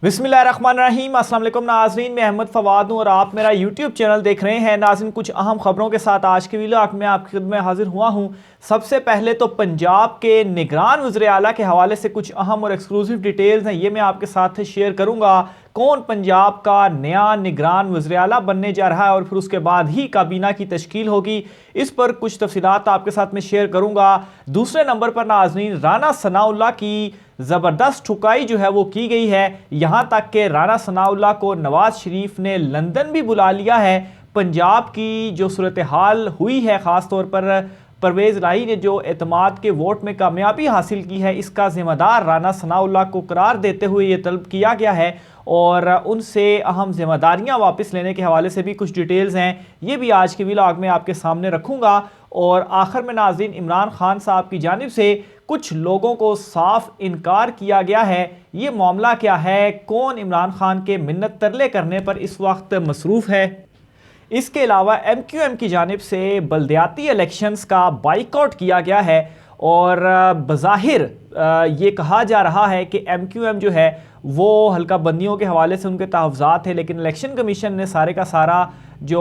बिस्मिल्लाहिर्रहमानिर्रहीम। अस्सलाम वालेकुम नाज़रीन, मैं अहमद फवाद हूँ और आप मेरा यूट्यूब चैनल देख रहे हैं। नाज़रीन, कुछ अहम खबरों के साथ आज के व्लॉग में आपकी खिदमत में हाजिर हुआ हूँ। सबसे पहले तो पंजाब के निगरान वज़ीर आला के हवाले से कुछ अहम और एक्सक्लूसिव डिटेल्स हैं, ये मैं आपके साथ शेयर करूँगा। कौन पंजाब का नया निगरान वज़ीर आला बनने जा रहा है और फिर उसके बाद ही काबीना की तश्कील होगी, इस पर कुछ तफसीलात आपके साथ में शेयर करूँगा। दूसरे नंबर पर नाज़रीन, राना सनाउल्लाह की ज़बरदस्त ठुकाई जो है वो की गई है। यहाँ तक कि राना सनाउल्लाह को नवाज शरीफ ने लंदन भी बुला लिया है। पंजाब की जो सूरत हाल हुई है, ख़ास तौर पर परवेज़ इलाही ने जो एतमाद के वोट में कामयाबी हासिल की है, इसका ज़िम्मेदार राना सनाउल्लाह को करार देते हुए ये तलब किया गया है और उनसे अहम जिम्मेदारियां वापस लेने के हवाले से भी कुछ डिटेल्स हैं, ये भी आज के व्लॉग में आपके सामने रखूँगा। और आखिर में नाज़रीन, इमरान खान साहब की जानिब से कुछ लोगों को साफ इनकार किया गया है। ये मामला क्या है, कौन इमरान खान के मिन्नत तरले करने पर इस वक्त मसरूफ़ है। इसके अलावा MQM की जानिब से बल्दियाती इलेक्शंस का बाइकआउट किया गया है और बज़ाहिर ये कहा जा रहा है कि MQM जो है वो हल्का बंदियों के हवाले से उनके तहफ़्ज़ात थे, लेकिन इलेक्शन कमीशन ने सारे का सारा जो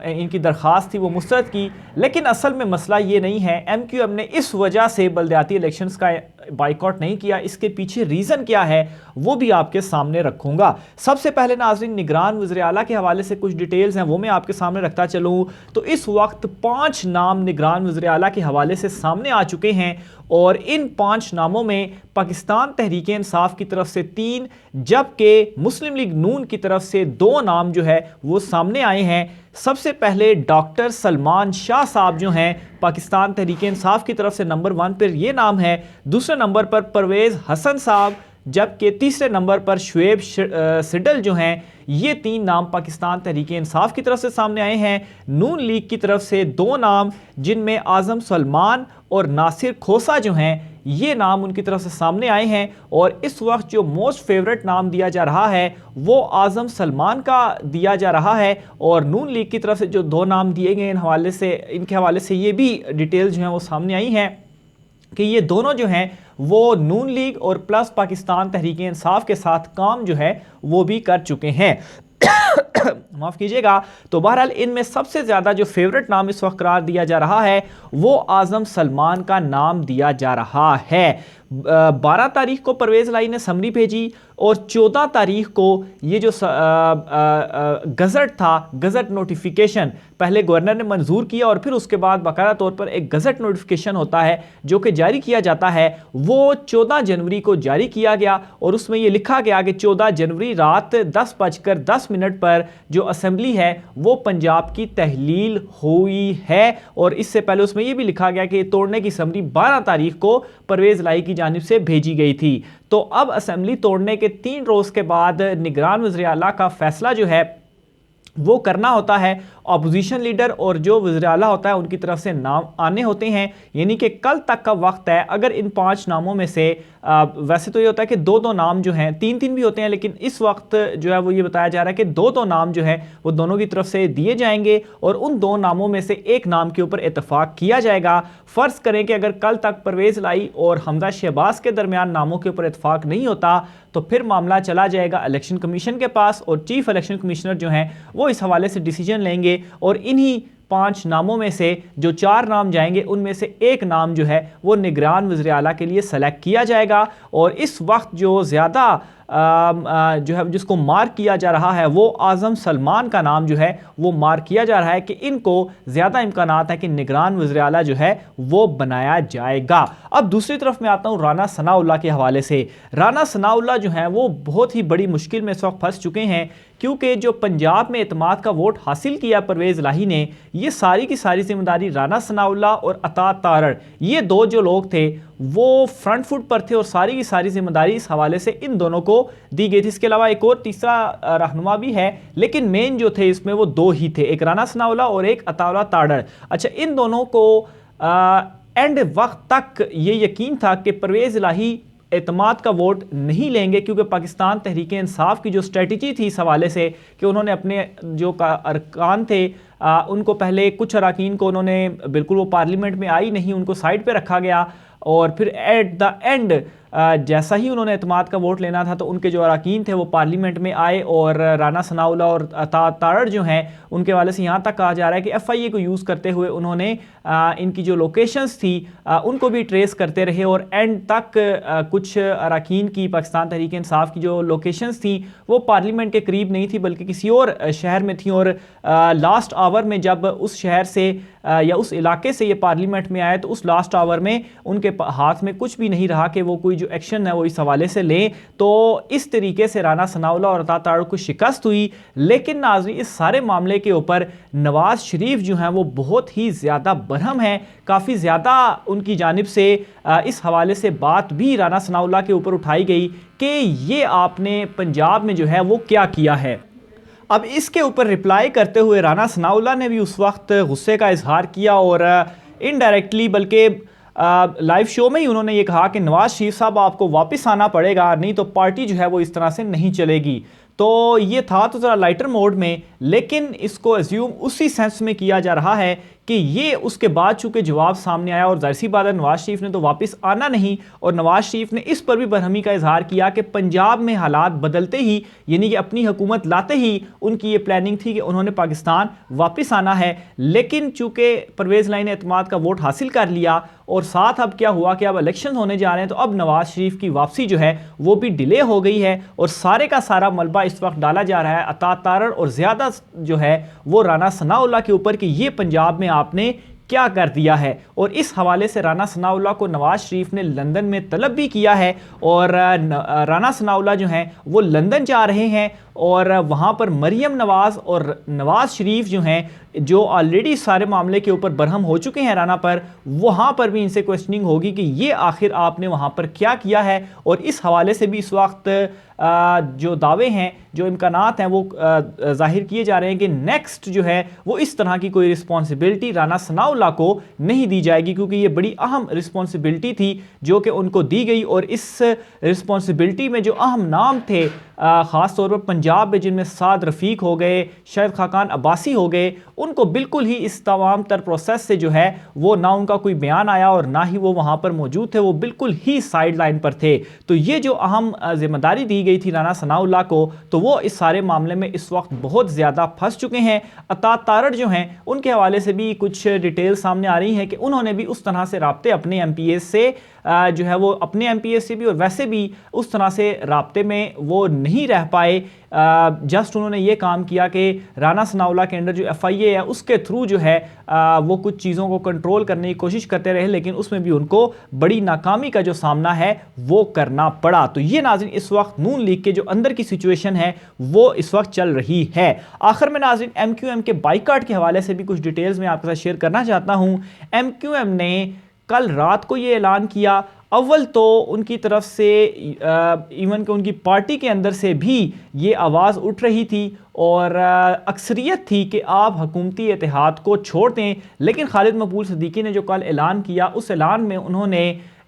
इनकी दरख्वास्त थी वो मुस्तरद की। लेकिन असल में मसला ये नहीं है, MQM ने इस वजह से बल्दियाती इलेक्शंस का बाइकआउट नहीं किया। इसके पीछे रीज़न क्या है वो भी आपके सामने रखूँगा। सबसे पहले नाज़रीन, निगरान वज़ीर आला के हवाले से कुछ डिटेल्स हैं, वो मैं आपके सामने रखता चलूँ तो इस वक्त 5 नाम निगरान वज़ीर आला के हवाले से सामने आ चुके हैं और इन 5 नामों में पाकिस्तान तहरीक इंसाफ की तरफ से 3, जबकि मुस्लिम लीग नून की तरफ से 2 नाम जो है वो सामने आए हैं। सबसे पहले डॉक्टर सलमान शाह साहब जो हैं, पाकिस्तान तहरीक इंसाफ की तरफ से नंबर 1 पर ये नाम है। दूसरे नंबर पर परवेज़ हसन साहब, जबकि तीसरे नंबर पर शुएब सिडल जो हैं। ये 3 नाम पाकिस्तान तहरीक इंसाफ की तरफ से सामने आए हैं। नून लीग की तरफ से 2 नाम, जिनमें आज़म सलमान और नासिर खोसा जो हैं, ये नाम उनकी तरफ से सामने आए हैं। और इस वक्त जो मोस्ट फेवरेट नाम दिया जा रहा है वो आज़म सलमान का दिया जा रहा है। और नून लीग की तरफ से जो 2 नाम दिए गए इनके हवाले से ये भी डिटेल्स जो हैं वो सामने आई हैं कि ये दोनों जो हैं वो नून लीग और प्लस पाकिस्तान तहरीक इंसाफ के साथ काम जो है वो भी कर चुके हैं। माफ़ कीजिएगा। तो बहरहाल इनमें सबसे ज़्यादा जो फेवरेट नाम इस वक्त करार दिया जा रहा है वो आज़म सलमान का नाम दिया जा रहा है। 12 तारीख को परवेज़ इलाही ने समरी भेजी और 14 तारीख को ये जो गज़ट था, गज़ट नोटिफिकेशन पहले गवर्नर ने मंजूर किया और फिर उसके बाद बाकायदा तौर पर एक गज़ट नोटिफिकेशन होता है जो कि जारी किया जाता है, वो 14 जनवरी को जारी किया गया। और उसमें ये लिखा गया कि 14 जनवरी रात 10:10 पर जो असेंबली है वो पंजाब की तहलील हुई है। और इससे पहले उसमें यह भी लिखा गया कि तोड़ने की समरी 12 तारीख को परवेज़ इलाही की जानिब से भेजी गई थी। तो अब असेंबली तोड़ने के 3 रोज़ के बाद निगरान वज़ीर आला का फैसला जो है वो करना होता है। अपोजिशन लीडर और जो वज़ीर आला होता है उनकी तरफ से नाम आने होते हैं, यानी कि कल तक का वक्त है। अगर इन 5 नामों में से वैसे तो ये होता है कि 2-2 नाम जो हैं, 3-3 भी होते हैं, लेकिन इस वक्त जो है वो ये बताया जा रहा है कि 2-2 नाम जो हैं वो दोनों की तरफ से दिए जाएंगे और उन 2 नामों में से एक नाम के ऊपर इत्तफाक किया जाएगा। फ़र्ज़ करें कि अगर कल तक परवेज़ इलाही और हमजा शहबाज के दरमियान नामों के ऊपर इत्तफाक नहीं होता तो फिर मामला चला जाएगा इलेक्शन कमीशन के पास और चीफ इलेक्शन कमिश्नर जो हैं वो इस हवाले से डिसीजन लेंगे और इन्हीं 5 नामों में से जो 4 नाम जाएंगे उनमें से एक नाम जो है वो निगरान वज़ीर आला के लिए सेलेक्ट किया जाएगा। और इस वक्त जो ज़्यादा जो है जिसको मार्क किया जा रहा है वो आज़म सलमान का नाम जो है वो मार्क किया जा रहा है कि इनको ज़्यादा इम्कानात है कि निगरान वज़ीर आला जो है वो बनाया जाएगा। अब दूसरी तरफ मैं आता हूँ राना सनाउल्लाह के हवाले से। राना सनाउल्लाह जो है वो बहुत ही बड़ी मुश्किल में इस वक्त फंस चुके हैं, क्योंकि जो पंजाब में एतमाद का वोट हासिल किया परवेज़ इलाही ने, ये सारी की सारी जिम्मेदारी राना सनाउल्लाह और अता तारड़, ये 2 जो लोग थे वो फ्रंट फुट पर थे और सारी की सारी जिम्मेदारी इस हवाले से इन दोनों को दी गई थी। इसके अलावा एक और तीसरा रहनुमा भी है, लेकिन मेन जो थे इसमें वो 2 ही थे, एक राना सनाउल्लाह और एक अता तारड़। अच्छा, इन दोनों को एंड वक्त तक ये यकीन था कि परवेज़ इलाही एतमाद का वोट नहीं लेंगे, क्योंकि पाकिस्तान तहरीक इंसाफ की जो स्ट्रेटजी थी इस हवाले से कि उन्होंने अपने जो अरकान थे उनको पहले कुछ अरकान को उन्होंने बिल्कुल वो पार्लियामेंट में आई नहीं, उनको साइड पे रखा गया और फिर एट द एंड जैसा ही उन्होंने एतमाद का वोट लेना था तो उनके जो अरकान थे वो पार्लियामेंट में आए और राना सनाउल्लाह और अता तारड़ जो हैं उनके वाले से यहाँ तक कहा जा रहा है कि FIA को यूज़ करते हुए उन्होंने इनकी जो लोकेशंस थी उनको भी ट्रेस करते रहे और एंड तक कुछ अरकान की पाकिस्तान तहरीक इंसाफ की जो लोकेशंस थी वो पार्लियामेंट के करीब नहीं थी बल्कि किसी और शहर में थी। और लास्ट आवर में जब उस शहर से या उस इलाके से ये पार्लियामेंट में आए तो उस लास्ट आवर में उनके हाथ में कुछ भी नहीं रहा कि वो कोई जो एक्शन है वो इस हवाले से लें। तो इस तरीके से राना सनाउल्लाह और अता तारड़ को शिकस्त हुई। लेकिन नाज़रीन, इस सारे मामले के ऊपर नवाज शरीफ जो हैं वो बहुत ही ज़्यादा बरहम हैं, काफ़ी ज़्यादा उनकी जानिब से इस हवाले से बात भी राना सनाउल्लाह के ऊपर उठाई गई कि ये आपने पंजाब में जो है वो क्या किया है। अब इसके ऊपर रिप्लाई करते हुए राना सनाउल्लाह ने भी उस वक्त गुस्से का इजहार किया और इनडायरेक्टली बल्कि लाइव शो में ही उन्होंने ये कहा कि नवाज शरीफ साहब आपको वापस आना पड़ेगा, नहीं तो पार्टी जो है वो इस तरह से नहीं चलेगी। तो ये था तो ज़रा लाइटर मोड में, लेकिन इसको एज्यूम उसी सेंस में किया जा रहा है कि ये उसके बाद चूंकि जवाब सामने आया और जाहिर सी बात है नवाज शरीफ ने तो वापस आना नहीं, और नवाज शरीफ ने इस पर भी बरहमी का इजहार किया कि पंजाब में हालात बदलते ही यानी कि अपनी हुकूमत लाते ही उनकी ये प्लानिंग थी कि उन्होंने पाकिस्तान वापस आना है। लेकिन चूंकि परवेज़ लाई ने एतमाद का वोट हासिल कर लिया और साथ अब क्या हुआ कि अब इलेक्शन होने जा रहे हैं तो अब नवाज शरीफ की वापसी जो है वो भी डिले हो गई है और सारे का सारा मलबा इस वक्त डाला जा रहा है अता तारड़ और ज़्यादा जो है वो राना सनाउल्लाह के ऊपर कि ये पंजाब में आपने क्या कर दिया है। और इस हवाले से राना सनाउल्लाह को नवाज शरीफ ने लंदन में तलब भी किया है और राना सनाउल्लाह जो हैं वो लंदन जा रहे हैं और वहाँ पर मरियम नवाज़ और नवाज शरीफ जो हैं जो ऑलरेडी सारे मामले के ऊपर बरहम हो चुके हैं राना पर, वहाँ पर भी इनसे क्वेश्चनिंग होगी कि ये आखिर आपने वहाँ पर क्या किया है। और इस हवाले से भी इस वक्त जो दावे हैं, जो इम्कानात हैं वो जाहिर किए जा रहे हैं कि नेक्स्ट जो है वो इस तरह की कोई रिस्पॉन्सिबिलिटी राना सनाउल्लाह को नहीं दी जाएगी, क्योंकि ये बड़ी अहम रिस्पॉन्सिबिलिटी थी जो कि उनको दी गई। और इस रिस्पॉन्सिबिलिटी में जो अहम नाम थे ख़ास तौर पर पंजाब में, जिनमें साद रफ़ीक हो गए, शाहिद खाकान अब्बासी हो गए, उनको बिल्कुल ही इस तमाम तर प्रोसेस से जो है वो ना उनका कोई बयान आया और ना ही वो वहाँ पर मौजूद थे, वो बिल्कुल ही साइड लाइन पर थे। तो ये जो अहम जिम्मेदारी दी गई थी राना सनाउल्लाह को, तो वो इस सारे मामले में इस वक्त बहुत ज़्यादा फंस चुके हैं। अता तारड़ जो हैं उनके हवाले से भी कुछ डिटेल सामने आ रही हैं कि उन्होंने भी उस तरह से राब्ते अपने MPs से जो है वो अपने MPs से भी और वैसे भी उस तरह से राब्ते में वो नहीं रह पाए। जस्ट उन्होंने ये काम किया कि राना सनाउल्लाह के अंडर जो FIA है उसके थ्रू जो है वो कुछ चीज़ों को कंट्रोल करने की कोशिश करते रहे, लेकिन उसमें भी उनको बड़ी नाकामी का जो सामना है वो करना पड़ा। तो ये नाज़रीन इस वक्त नून लीग के जो अंदर की सिचुएशन है वो इस वक्त चल रही है। आखिर में नाज़रीन MQM के बाइकाट के हवाले से भी कुछ डिटेल्स मैं आपके साथ शेयर करना चाहता हूँ। MQM ने कल रात को ये ऐलान किया, अव्वल तो उनकी तरफ से इवन कि उनकी पार्टी के अंदर से भी ये आवाज़ उठ रही थी और अक्सरियत थी कि आप हुकूमती इत्तेहाद को छोड़ दें, लेकिन खालिद मकबूल सिद्दीकी ने जो कल ऐलान किया उस ऐलान में उन्होंने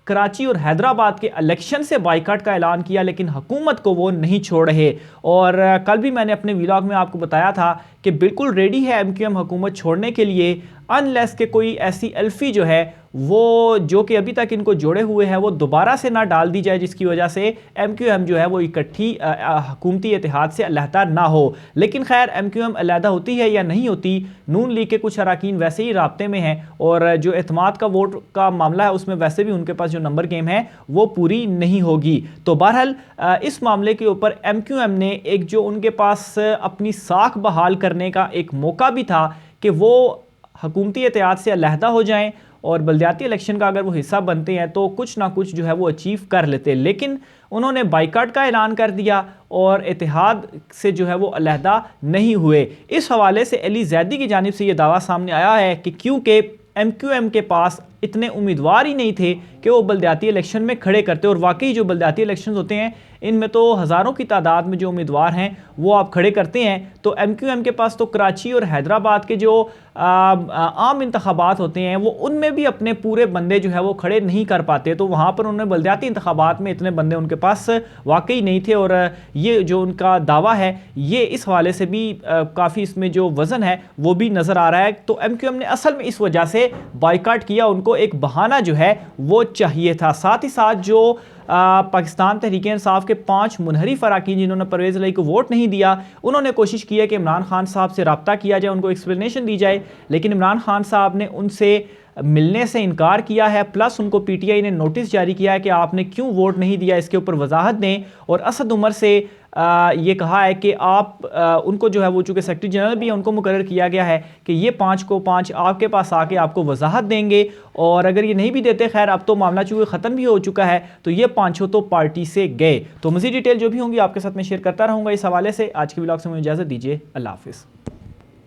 कराची और हैदराबाद के इलेक्शन से बाइकाट का ऐलान किया, लेकिन हुकूमत को वो नहीं छोड़ रहे। और कल भी मैंने अपने व्लॉग में आपको बताया था कि बिल्कुल रेडी है MQM हुकूमत छोड़ने के लिए, अनलेस के कोई ऐसी एल्फी जो है वो जो कि अभी तक इनको जोड़े हुए है वो दोबारा से ना डाल दी जाए, जिसकी वजह से MQM जो है वो इकट्ठी हुकूमती इत्तेहाद से अलहदा ना हो। लेकिन खैर MQM अलहदा होती है या नहीं होती, नून लीग के कुछ अरकान वैसे ही राब्ते में हैं और जो एतमाद का वोट का मामला है उसमें वैसे भी उनके पास जो नंबर गेम है वो पूरी नहीं होगी। तो बहरहाल इस मामले के ऊपर MQM ने एक जो उनके पास अपनी साख बहाल करने का एक मौका भी था कि वो हुकूमती इत्तेहाद से अलहदा हो जाएं और बल्दियाती इलेक्शन का अगर वो हिस्सा बनते हैं तो कुछ ना कुछ जो है वो अचीव कर लेते, लेकिन उन्होंने बाइकाट का ऐलान कर दिया और इत्तेहाद से जो है वो अलहदा नहीं हुए। इस हवाले से अली जैदी की जानिब से ये दावा सामने आया है कि क्योंकि MQM के पास इतने उम्मीदवार ही नहीं थे कि वो बल्दियाती इलेक्शन में खड़े करते, और वाकई जो बल्दियाती इलेक्शन होते हैं इनमें तो हज़ारों की तादाद में जो उम्मीदवार हैं वो आप खड़े करते हैं। तो MQM के पास तो कराची और हैदराबाद के जो आम इंतखाबात होते हैं वो उनमें भी अपने पूरे बंदे जो है वो खड़े नहीं कर पाते, तो वहाँ पर उन्होंने बल्दियाती इंतखाबात में इतने बंदे उनके पास वाकई नहीं थे। और ये जो उनका दावा है ये इस हवाले से भी काफ़ी इसमें जो वज़न है वो भी नज़र आ रहा है। तो MQM ने असल में इस वजह से बाइकाट किया, उनको एक बहाना जो है वो चाहिए था। साथ ही साथ जो पाकिस्तान तहरीक इंसाफ के 5 मुनहरिफ अरकान जिन्होंने परवेज़ इलाही को वोट नहीं दिया, उन्होंने कोशिश की है कि इमरान खान साहब से रब्ता किया जाए, उनको एक्सप्लेनेशन दी जाए, लेकिन इमरान खान साहब ने उनसे मिलने से इनकार किया है। प्लस उनको पीटीआई ने नोटिस जारी किया है कि आपने क्यों वोट नहीं दिया, इसके ऊपर वजाहत दें। और असद उमर से ये कहा है कि आप उनको जो है वो चूँकि सेक्रेटरी जनरल भी है, उनको मुकर्रर किया गया है कि ये 5 को 5 आपके पास आके आपको वजाहत देंगे, और अगर ये नहीं भी देते, खैर अब तो मामला चूँकि ख़त्म भी हो चुका है, तो ये 5 तो पार्टी से गए। तो मज़ीद डिटेल जो भी होंगी आपके साथ मैं शेयर करता रहूँगा इस हवाले से। आज की व्लॉग से मुझे इजाज़त दीजिए, अल्लाह हाफ़िज़।